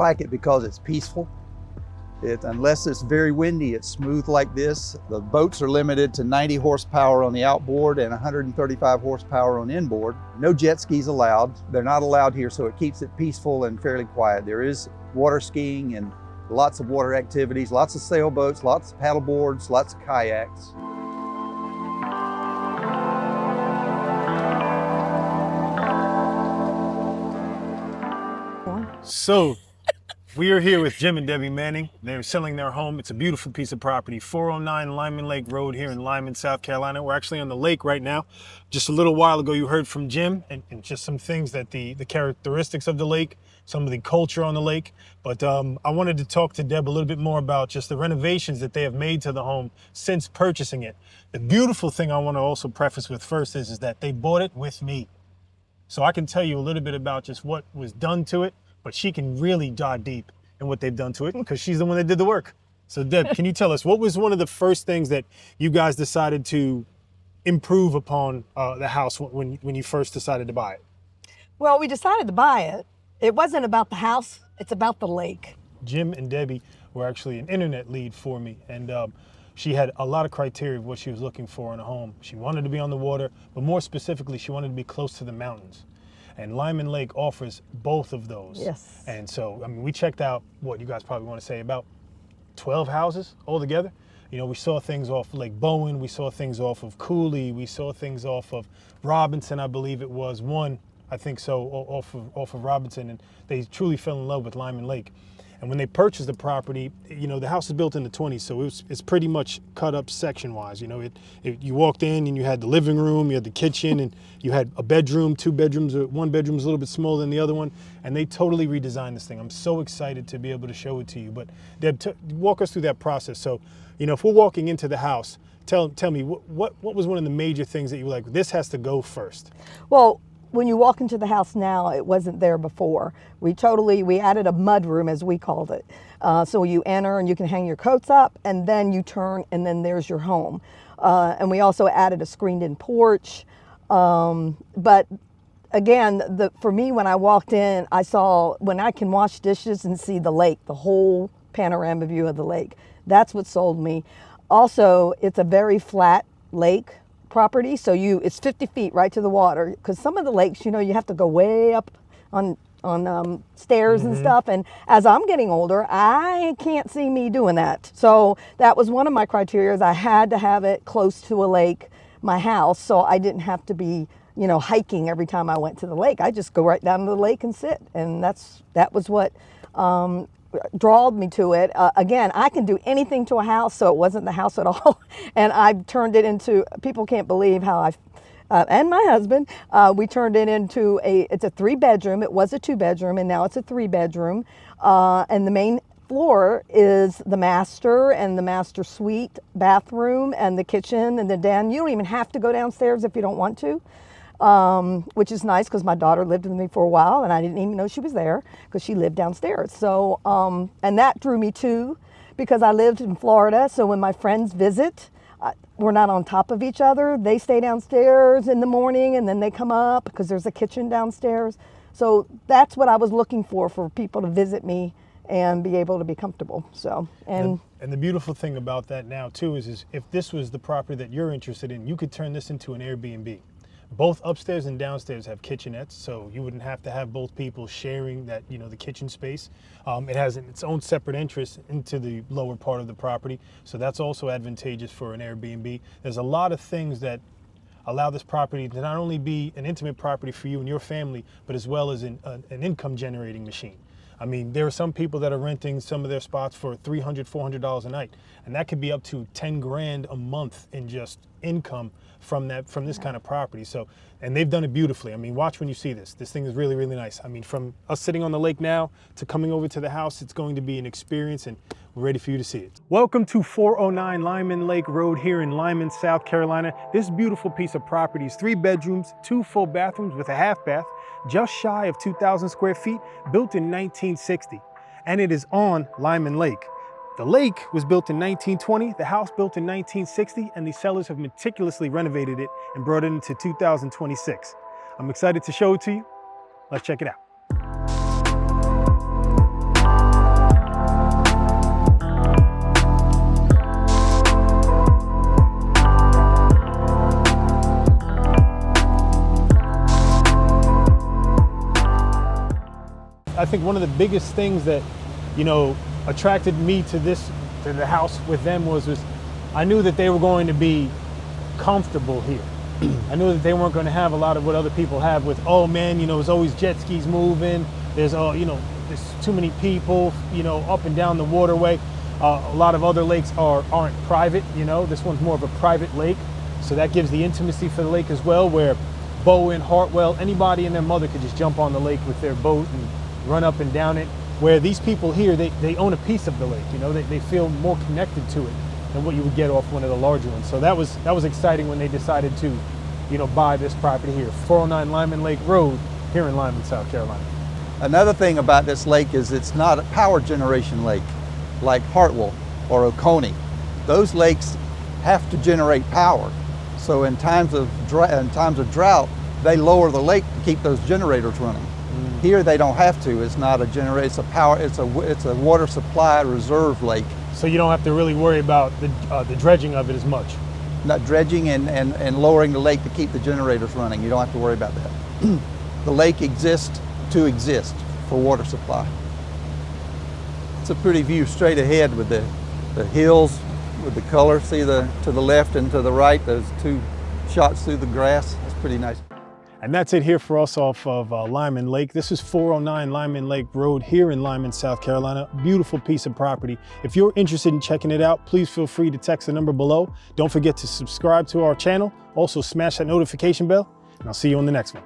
like it because it's peaceful. Unless it's very windy, it's smooth like this. The boats are limited to 90 horsepower on the outboard and 135 horsepower on inboard. No jet skis allowed. They're not allowed here, so it keeps it peaceful and fairly quiet. There is water skiing and lots of water activities, lots of sailboats, lots of paddle boards, lots of kayaks. So we are here with Jim and Debbie Manning. They're selling their home. It's a beautiful piece of property, 409 Lyman Lake Road here in Lyman, South Carolina. We're actually on the lake right now. Just a little while ago, you heard from Jim and just some things that the characteristics of the lake, some of the culture on the lake. But I wanted to talk to Deb a little bit more about just the renovations that they have made to the home since purchasing it. The beautiful thing I want to also preface with first is that they bought it with me. So I can tell you a little bit about just what was done to it, but she can really dive deep in what they've done to it because she's the one that did the work. So Deb, can you tell us, what was one of the first things that you guys decided to improve upon the house when you first decided to buy it? Well, we decided to buy it. It wasn't about the house, it's about the lake. Jim and Debbie were actually an internet lead for me, and she had a lot of criteria of what she was looking for in a home. She wanted to be on the water, but more specifically, she wanted to be close to the mountains. And Lyman Lake offers both of those. Yes. And so, I mean, we checked out, what you guys probably want to say, about 12 houses altogether. You know, we saw things off Lake Bowen, we saw things off of Cooley, we saw things off of Robinson, I believe it was one, I think so, off of Robinson, and they truly fell in love with Lyman Lake. And when they purchased the property, you know, the house is built in the 20s, so it's pretty much cut up section-wise. You know, you walked in and you had the living room, you had the kitchen, and you had a bedroom, two bedrooms. One bedroom's a little bit smaller than the other one, and they totally redesigned this thing. I'm so excited to be able to show it to you. But Deb, walk us through that process. So, you know, if we're walking into the house, tell me what was one of the major things that you were like, this has to go first? Well, when you walk into the house now, it wasn't there before. We added a mud room, as we called it. So you enter and you can hang your coats up, and then you turn and then there's your home. And we also added a screened-in porch. But again, for me, when I walked in, I saw when I can wash dishes and see the lake, the whole panorama view of the lake. That's what sold me. Also, it's a very flat lake property, so it's 50 feet right to the water, because some of the lakes, you know, you have to go way up on stairs and stuff, and as I'm getting older, I can't see me doing that. So that was one of my criteria, is I had to have it close to a lake, my house, so I didn't have to be, you know, hiking every time I went to the lake. I just go right down to the lake and sit, and that was what drawed me to it. Again, I can do anything to a house, so it wasn't the house at all. And I've turned it into, people can't believe how and my husband, we turned it into it's a 3-bedroom. It was a 2-bedroom, and now it's a 3-bedroom. And the main floor is the master and the master suite, bathroom, and the kitchen, and the den. You don't even have to go downstairs if you don't want to. Which is nice, because my daughter lived with me for a while and I didn't even know she was there because she lived downstairs. So, and that drew me too, because I lived in Florida. So when my friends visit, we're not on top of each other. They stay downstairs in the morning and then they come up because there's a kitchen downstairs. So that's what I was looking for people to visit me and be able to be comfortable. So, and the beautiful thing about that now too is if this was the property that you're interested in, you could turn this into an Airbnb. Both upstairs and downstairs have kitchenettes, so you wouldn't have to have both people sharing that, you know, the kitchen space. It has its own separate entrance into the lower part of the property, so that's also advantageous for an Airbnb. There's a lot of things that allow this property to not only be an intimate property for you and your family, but as well as an income generating machine. I mean, there are some people that are renting some of their spots for $300, $400 a night, and that could be up to 10 grand a month in just income from this kind of property. So, and they've done it beautifully. I mean, watch when you see this. This thing is really, really nice. I mean, from us sitting on the lake now to coming over to the house, it's going to be an experience, and we're ready for you to see it. Welcome to 409 Lyman Lake Road here in Lyman, South Carolina. This beautiful piece of property is 3 bedrooms, 2 full bathrooms with a half bath, just shy of 2,000 square feet, built in 1960, and it is on Lyman Lake. The lake was built in 1920, the house built in 1960, and the sellers have meticulously renovated it and brought it into 2026. I'm excited to show it to you. Let's check it out. think one of the biggest things that, you know, attracted me to the house with them was I knew that they were going to be comfortable here. I knew that they weren't going to have a lot of what other people have with, oh man, you know, there's always jet skis moving. There's, you know, there's too many people, you know, up and down the waterway. A lot of other lakes aren't private, you know. This one's more of a private lake. So that gives the intimacy for the lake as well, where Bowen, Hartwell, anybody and their mother could just jump on the lake with their boat and run up and down it. Where these people here, they own a piece of the lake, you know, they feel more connected to it than what you would get off one of the larger ones. So that was exciting when they decided to, you know, buy this property here, 409 Lyman Lake Road, here in Lyman, South Carolina. Another thing about this lake is it's not a power generation lake like Hartwell or Oconee. Those lakes have to generate power. So in times of drought, they lower the lake to keep those generators running. Here they don't have to. It's not a generator. It's a power. It's a water supply reserve lake. So you don't have to really worry about the dredging of it as much. Not dredging and lowering the lake to keep the generators running. You don't have to worry about that. The lake exists to exist for water supply. It's a pretty view straight ahead with the hills, with the color. See to the left and to the right, those two shots through the grass. That's pretty nice. And that's it here for us off of Lyman Lake. This is 409 Lyman Lake Road here in Lyman, South Carolina. Beautiful piece of property. If you're interested in checking it out, please feel free to text the number below. Don't forget to subscribe to our channel. Also smash that notification bell, and I'll see you on the next one.